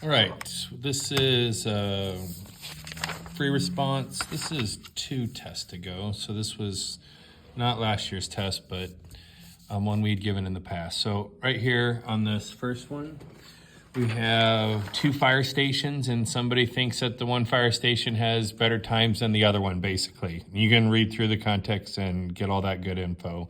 All right, this is free response. This is 2 tests ago. So this was not last year's test, but one we'd given in the past. So right here on this first one, we have 2 fire stations, and somebody thinks that the one fire station has better times than the other one, basically. You can read through the context and get all that good info.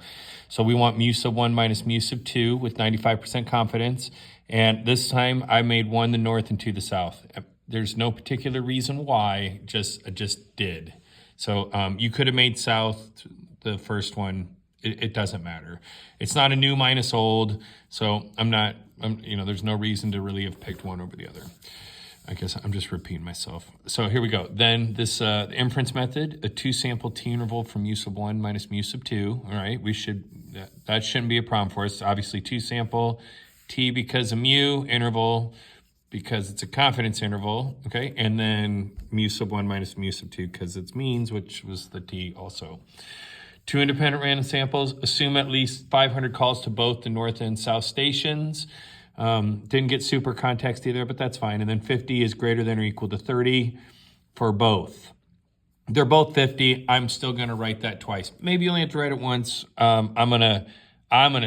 So we want mu sub 1 minus mu sub 2 with 95% confidence. And this time I made 1 the north and 2 the south. There's no particular reason why, I just did. So you could have made south the first one. It doesn't matter. It's not a new minus old, so there's no reason to really have picked one over the other. I guess I'm just repeating myself. So here we go. Then this the inference method, a 2 sample t interval from mu sub 1 minus mu sub 2. All right, that shouldn't be a problem for us. Obviously 2 sample t because of mu, interval because it's a confidence interval, okay? And then mu sub 1 minus mu sub 2 because it's means, which was the t also. 2 independent random samples, assume at least 500 calls to both the north and south stations. Didn't get super context either, but that's fine. And then 50 is greater than or equal to 30 for both. They're both 50. I'm still gonna write that twice. Maybe you only have to write it once. I'm gonna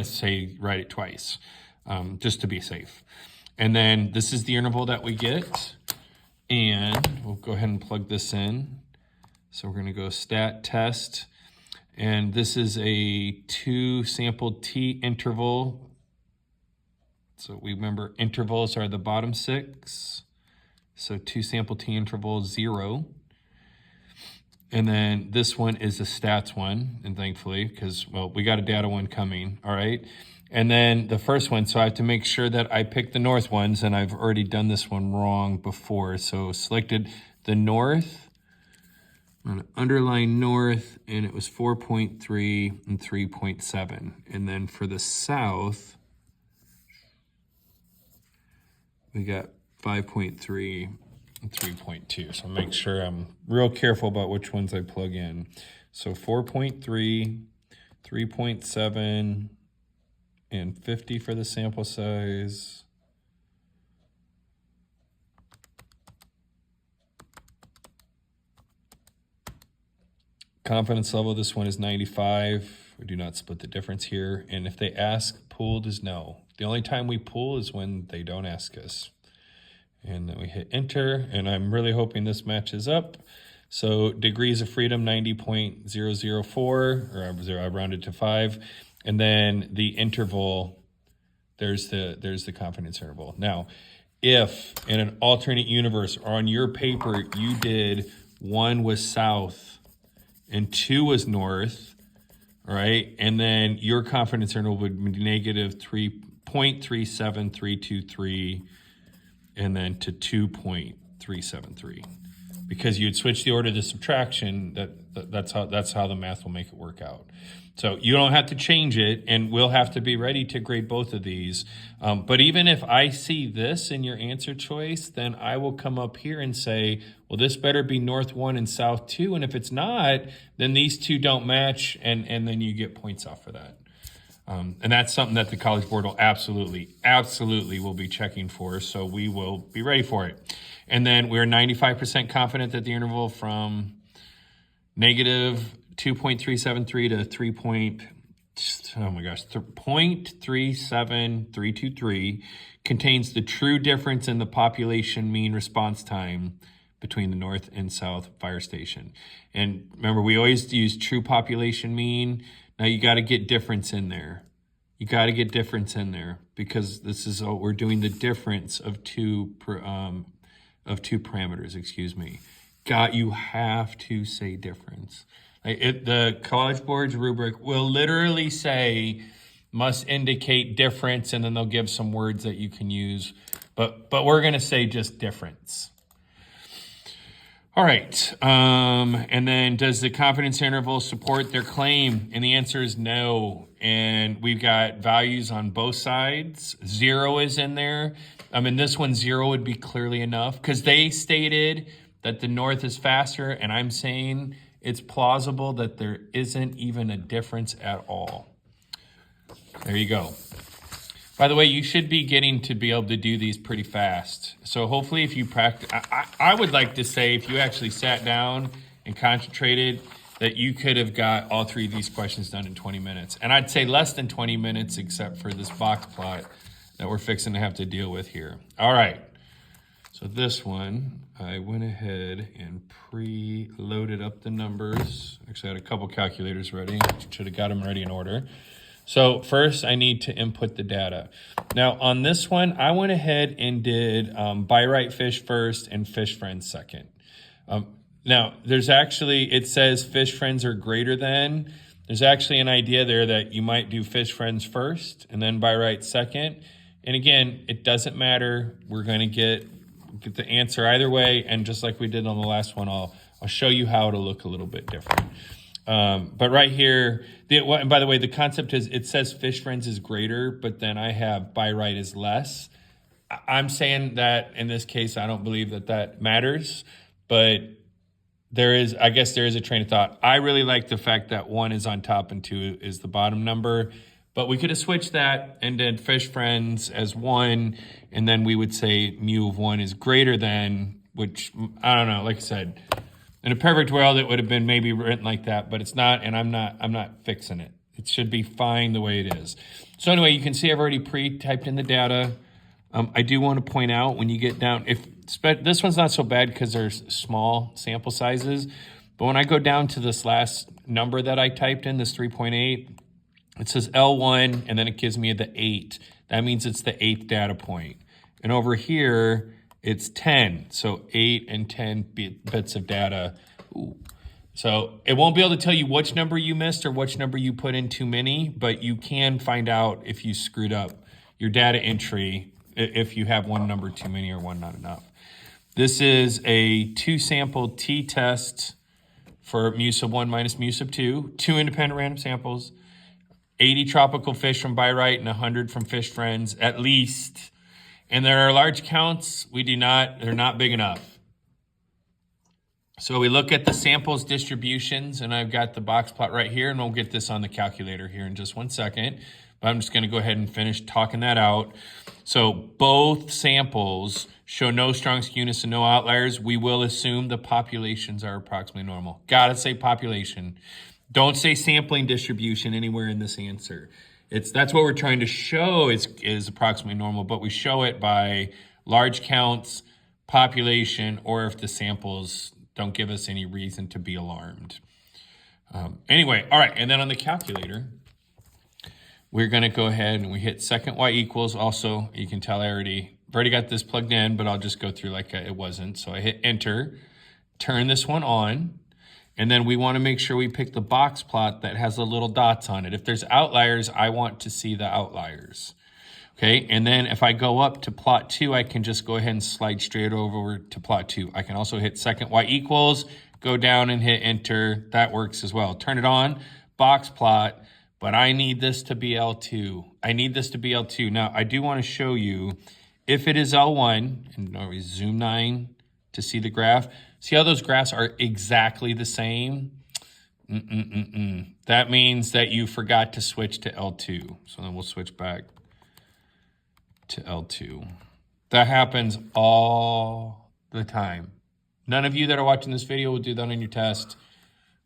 say write it twice, just to be safe. And then this is the interval that we get. And we'll go ahead and plug this in. So we're gonna go stat test. And this is a 2 sample t interval. So we remember intervals are the bottom 6. So 2 sample t interval 0. And then this one is a stats one, and thankfully, because, well, we got a data one coming, all right? And then the first one, so I have to make sure that I pick the north ones, and I've already done this one wrong before. So selected the north. I'm gonna underline north, and it was 4.3 and 3.7. And then for the south, we got 5.3 and 3.2. So make sure I'm real careful about which ones I plug in. So 4.3, 3.7, and 50 for the sample size. Confidence level, this one is 95. We do not split the difference here. And if they ask, pooled is no. The only time we pool is when they don't ask us. And then we hit enter, and I'm really hoping this matches up. So degrees of freedom, 90.004, or I rounded to 5. And then the interval, there's the confidence interval. Now, if in an alternate universe or on your paper, you did 1 was south, and 2 was north, all right? And then your confidence interval would be negative 3.37323 and then to 2.373. Because you'd switch the order to subtraction, that's how the math will make it work out. So you don't have to change it, and we'll have to be ready to grade both of these. But even if I see this in your answer choice, then I will come up here and say, well, this better be north 1 and south 2. And if it's not, then these 2 don't match, and then you get points off for that. And that's something that the College Board will absolutely will be checking for, so we will be ready for it. And then we're 95% confident that the interval from negative 2.373 to 0.37323 contains the true difference in the population mean response time between the north and south fire station. And remember, we always use true population mean. Now you got to get difference in there. You got to get difference in there because this is we're doing the difference of two parameters. Excuse me. You have to say difference. The College Board's rubric will literally say must indicate difference, and then they'll give some words that you can use. But we're going to say just difference. All right. And then does the confidence interval support their claim? And the answer is no. And we've got values on both sides. 0 is in there. In this one, 0 would be clearly enough because they stated that the north is faster, and I'm saying it's plausible that there isn't even a difference at all. There you go. By the way, you should be getting to be able to do these pretty fast. So hopefully if you practice, I would like to say if you actually sat down and concentrated, that you could have got all 3 of these questions done in 20 minutes. And I'd say less than 20 minutes except for this box plot that we're fixing to have to deal with here. All right. So this one, I went ahead and pre-loaded up the numbers. Actually, I had a couple calculators ready. Should have got them ready in order. So first, I need to input the data. Now, on this one, I went ahead and did buy right fish first and fish friends second. Now, there's actually, it says fish friends are greater than. There's actually an idea there that you might do fish friends first and then buy right second. And again, it doesn't matter. We're going to get the answer either way. And just like we did on the last one, I'll show you how it'll look a little bit different. But right here, and by the way, the concept is it says fish friends is greater, but then I have buy right is less. I'm saying that in this case, I don't believe that that matters, but I guess there is a train of thought. I really like the fact that 1 is on top and 2 is the bottom number, but we could have switched that and did fish friends as 1, and then we would say mu of 1 is greater than, which I don't know, like I said, in a perfect world, it would have been maybe written like that, but it's not, and I'm not fixing it. It should be fine the way it is. So anyway, you can see I've already pre-typed in the data. I do want to point out when you get down, this one's not so bad because there's small sample sizes, but when I go down to this last number that I typed in, this 3.8, it says L1, and then it gives me the 8. That means it's the 8th data point. And over here, it's 10, so 8 and 10 bits of data. Ooh. So it won't be able to tell you which number you missed or which number you put in too many, but you can find out if you screwed up your data entry, if you have one number too many or one not enough. This is a 2-sample t-test for mu sub 1 minus mu sub 2, 2 independent random samples, 80 tropical fish from buy right and 100 from fish friends at least. And there are large counts. They're not big enough. So we look at the samples distributions, and I've got the box plot right here, and we'll get this on the calculator here in just 1 second. But I'm just going to go ahead and finish talking that out. So both samples show no strong skewness and no outliers. We will assume the populations are approximately normal. Gotta say population. Don't say sampling distribution anywhere in this answer. That's what we're trying to show is approximately normal, but we show it by large counts, population, or if the samples don't give us any reason to be alarmed. Anyway, all right, and then on the calculator, we're gonna go ahead and we hit second y equals. Also, you can tell I've already got this plugged in, but I'll just go through like it wasn't. So I hit enter, turn this one on, and then we want to make sure we pick the box plot that has the little dots on it. If there's outliers, I want to see the outliers. Okay, and then if I go up to plot 2, I can just go ahead and slide straight over to plot 2. I can also hit second y equals, go down and hit enter. That works as well. Turn it on, box plot, but I need this to be L2. I need this to be L2. Now, I do want to show you if it is L1, and we zoom 9 to see the graph. See how those graphs are exactly the same? That means that you forgot to switch to L2. So then we'll switch back to L2. That happens all the time. None of you that are watching this video will do that on your test,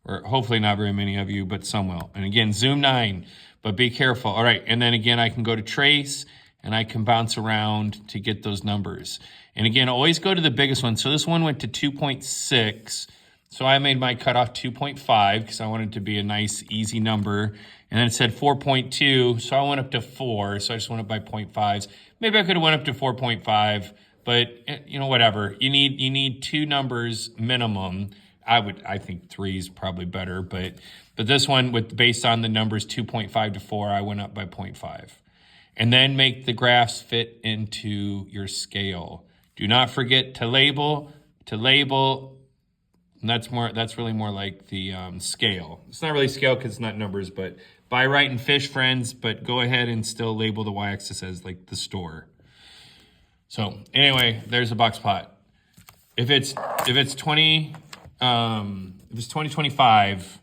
or hopefully not very many of you, but some will. And again, zoom 9, but be careful. All right, and then again, I can go to trace, and I can bounce around to get those numbers. And again, always go to the biggest one. So this one went to 2.6. So I made my cutoff 2.5 because I wanted it to be a nice, easy number. And then it said 4.2, so I went up to 4. So I just went up by 0.5s. Maybe I could have went up to 4.5, but you know, whatever. You need 2 numbers minimum. I think 3 is probably better, but this one based on the numbers 2.5 to 4, I went up by 0.5. And then make the graphs fit into your scale. Do not forget to label. And that's really more like the scale. It's not really scale because it's not numbers, but buy right and fish friends, but go ahead and still label the y-axis as like the store. So anyway, there's a box plot. If it's 2025,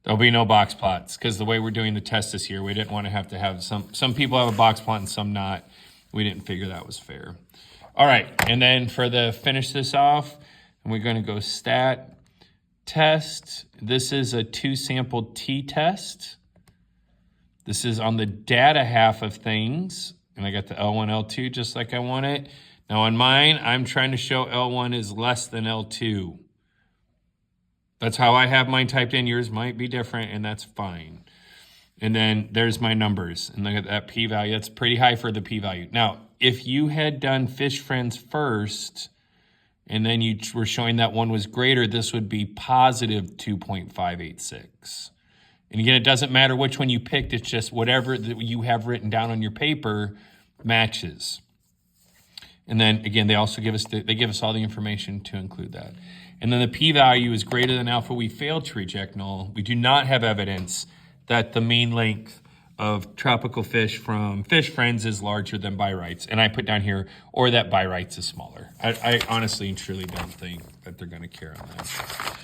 There'll be no box plots because the way we're doing the test this year, we didn't want to have some people have a box plot and some not. We didn't figure that was fair. All right, and then finish this off, and we're going to go stat test. This is a 2-sample t-test. This is on the data half of things, and I got the L1, L2 just like I want it. Now on mine, I'm trying to show L1 is less than L2. That's how I have mine typed in. Yours might be different, and that's fine. And then there's my numbers. And look at that p-value. That's pretty high for the p-value. Now, if you had done fish friends first, and then you were showing that one was greater, this would be positive 2.586. And again, it doesn't matter which one you picked. It's just whatever that you have written down on your paper matches. And then again, they also give us all the information to include that. And then the p-value is greater than alpha. We failed to reject null. We do not have evidence that the mean length of tropical fish from fish friends is larger than by rights. And I put down here, or that by rights is smaller. I honestly and truly don't think that they're going to care on that.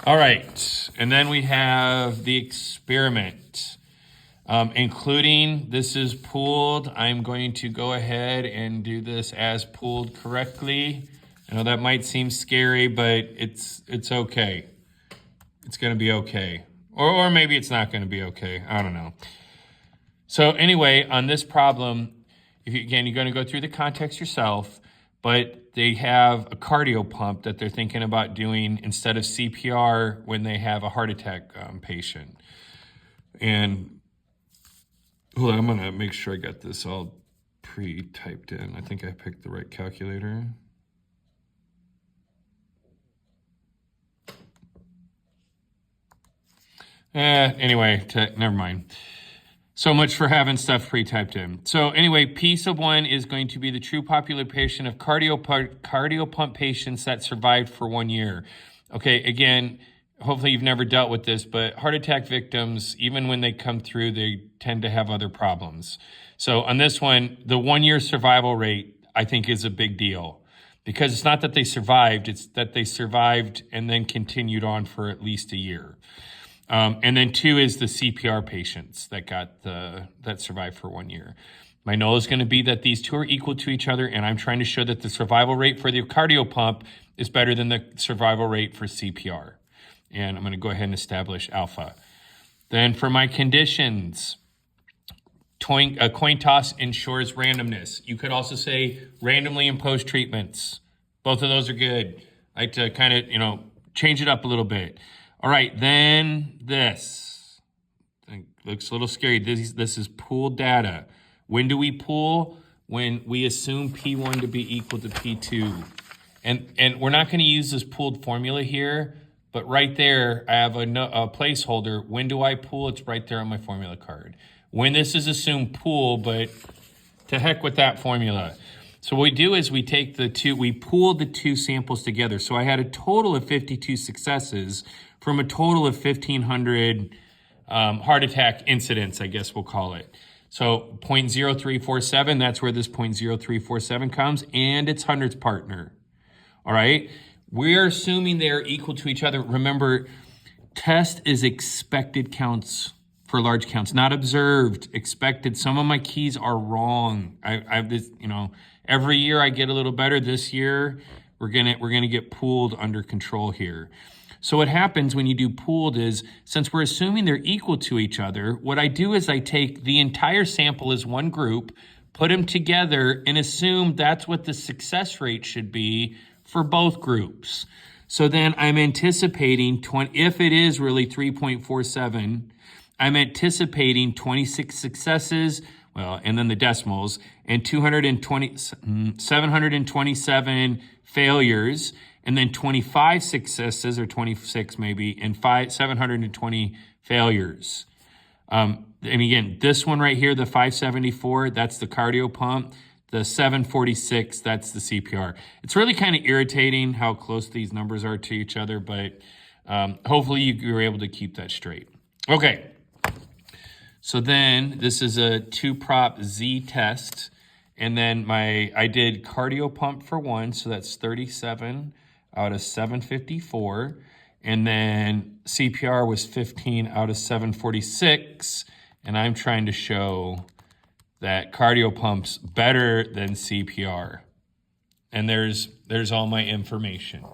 All right, and then we have the experiment, including this is pooled. I'm going to go ahead and do this as pooled correctly. I know that might seem scary, but it's okay. It's going to be okay. Or maybe it's not going to be okay. I don't know. So anyway, on this problem, you're going to go through the context yourself, but they have a cardio pump that they're thinking about doing instead of CPR when they have a heart attack patient. And hold on, I'm going to make sure I got this all pre-typed in. I think I picked the right calculator. Anyway, never mind. So much for having stuff pre-typed in. So anyway, P sub 1 is going to be the true population of cardio pump patients that survived for 1 year. Okay, again, hopefully you've never dealt with this, but heart attack victims, even when they come through, they tend to have other problems. So on this one, the 1 year survival rate, I think, is a big deal. Because it's not that they survived, it's that they survived and then continued on for at least a year. And then 2 is the CPR patients that survived for 1 year. My null is going to be that these two are equal to each other, and I'm trying to show that the survival rate for the cardio pump is better than the survival rate for CPR. And I'm going to go ahead and establish alpha. Then for my conditions, a coin toss ensures randomness. You could also say randomly imposed treatments. Both of those are good. I like to kind of, change it up a little bit. All right, then this. It looks a little scary. This is pooled data. When do we pool? When we assume P1 to be equal to P2. And we're not going to use this pooled formula here, but right there, I have a placeholder. When do I pool? It's right there on my formula card. When this is assumed pool, but to heck with that formula. So what we do is we pooled the two samples together. So I had a total of 52 successes from a total of 1,500 heart attack incidents, I guess we'll call it. So 0.0347, that's where this 0.0347 comes, and its hundredths partner. All right? We're assuming they're equal to each other. Remember, test is expected counts for large counts, not observed, expected. Some of my keys are wrong. I've this, every year I get a little better. This year, we're gonna get pooled under control here. So what happens when you do pooled is, since we're assuming they're equal to each other, what I do is I take the entire sample as one group, put them together, and assume that's what the success rate should be for both groups. So then I'm anticipating, if it is really 3.47, I'm anticipating 26 successes, and then the decimals, and 727 failures, and then 25 successes, or 26 maybe, and 720 failures. And again, this one right here, the 574, that's the cardio pump. The 746, that's the CPR. It's really kind of irritating how close these numbers are to each other, but hopefully you were able to keep that straight. Okay. So then this is a 2-prop Z test. And then I did cardio pump for 1, so that's 37 out of 754. And then CPR was 15 out of 746. And I'm trying to show that cardio pump's better than CPR. And there's all my information.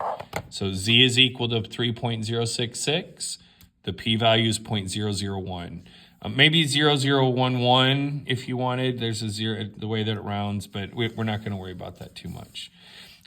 So Z is equal to 3.066. The p-value is 0.001. Maybe 0.0011 if you wanted. There's a zero, the way that it rounds, but we're not going to worry about that too much.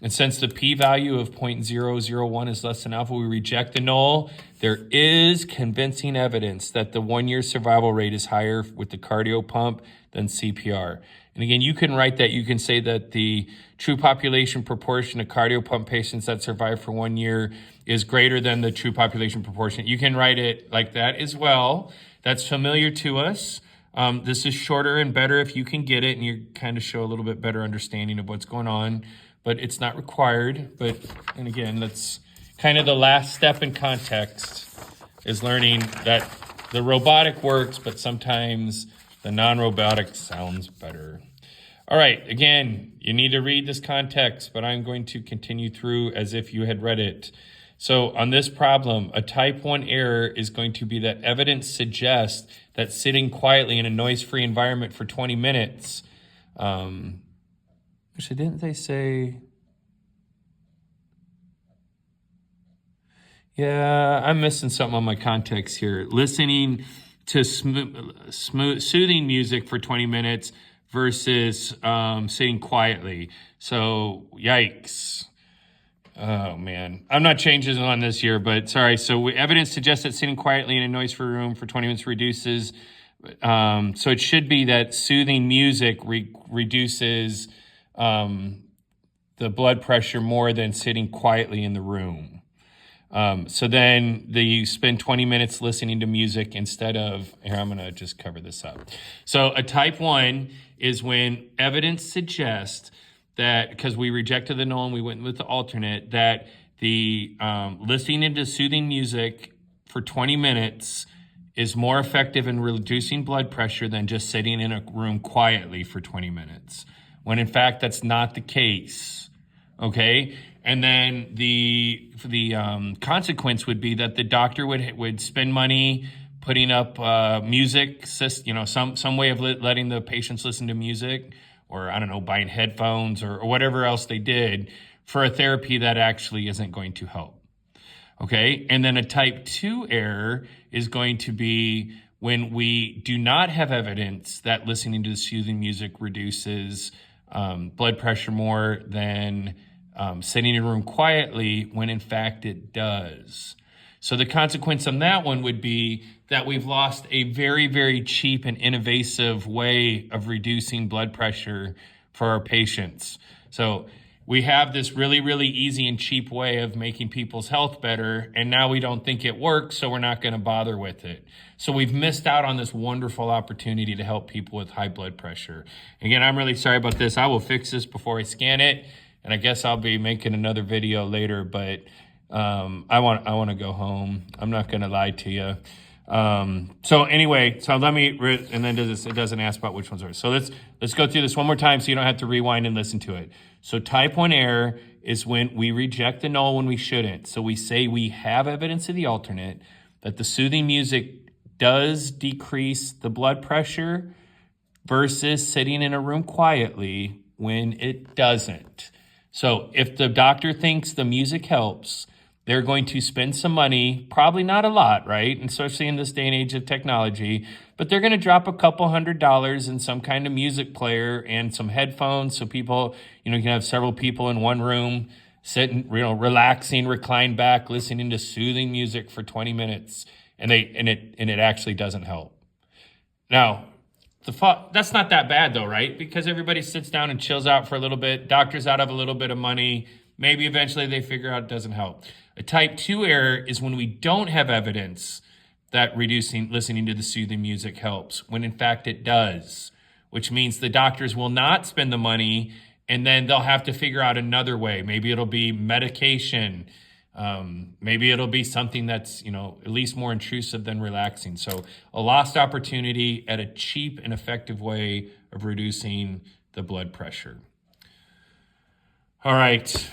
And since the p-value of 0.001 is less than alpha, we reject the null. There is convincing evidence that the 1-year survival rate is higher with the cardio pump than CPR. And again, you can write that. You can say that the true population proportion of cardio pump patients that survive for 1 year is greater than the true population proportion. You can write it like that as well. That's familiar to us. This is shorter and better if you can get it and you kind of show a little bit better understanding of what's going on, but it's not required. And again, that's kind of the last step in context, is learning that the robotic works, but sometimes the non-robotic sounds better. All right, again, you need to read this context, but I'm going to continue through as if you had read it. So on this problem, a type 1 error is going to be that evidence suggests that sitting quietly in a noise-free environment for 20 minutes. Actually, didn't they say? Yeah, I'm missing something on my context here. Listening to soothing music for 20 minutes versus sitting quietly. So, yikes. Oh, man. I'm not changing on this here, but sorry. So evidence suggests that sitting quietly in a noise-free room for 20 minutes reduces. So it should be that soothing music reduces the blood pressure more than sitting quietly in the room. So then you spend 20 minutes listening to music instead of, here, I'm going to just cover this up. So a type 1 is when evidence suggests that, because we rejected the null and we went with the alternate, that the listening into soothing music for 20 minutes is more effective in reducing blood pressure than just sitting in a room quietly for 20 minutes, when in fact that's not the case, okay? And then the consequence would be that the doctor would spend money putting up music, some way of letting the patients listen to music, or I don't know, buying headphones or whatever else they did for a therapy that actually isn't going to help. Okay, and then a type 2 error is going to be when we do not have evidence that listening to soothing music reduces blood pressure more than sitting in a room quietly, when in fact it does. So the consequence on that one would be that we've lost a very, very cheap and innovative way of reducing blood pressure for our patients. So we have this really, really easy and cheap way of making people's health better, and now we don't think it works, so we're not going to bother with it. So we've missed out on this wonderful opportunity to help people with high blood pressure. Again, I'm really sorry about this. I will fix this before I scan it, and I guess I'll be making another video later, but I want to go home. I'm not going to lie to you. So anyway, so let me, and then it doesn't ask about which ones are. So let's go through this one more time so you don't have to rewind and listen to it. So type 1 error is when we reject the null when we shouldn't. So we say we have evidence of the alternate that the soothing music does decrease the blood pressure versus sitting in a room quietly when it doesn't. So if the doctor thinks the music helps, they're going to spend some money, probably not a lot, right? Especially in this day and age of technology, but they're going to drop a couple $100s in some kind of music player and some headphones, so people, you can have several people in one room sitting, relaxing, reclined back, listening to soothing music for 20 minutes, and it actually doesn't help. Now, that's not that bad though, right? Because everybody sits down and chills out for a little bit. Doctor's out of a little bit of money. Maybe eventually they figure out it doesn't help. A type 2 error is when we don't have evidence that listening to the soothing music helps, when in fact it does, which means the doctors will not spend the money, and then they'll have to figure out another way. Maybe it'll be medication. Maybe it'll be something that's, at least more intrusive than relaxing. So a lost opportunity at a cheap and effective way of reducing the blood pressure. All right.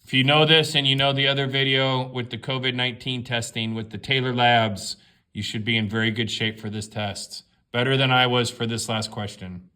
If you know this and you know the other video with the COVID-19 testing with the Taylor Labs, you should be in very good shape for this test. Better than I was for this last question.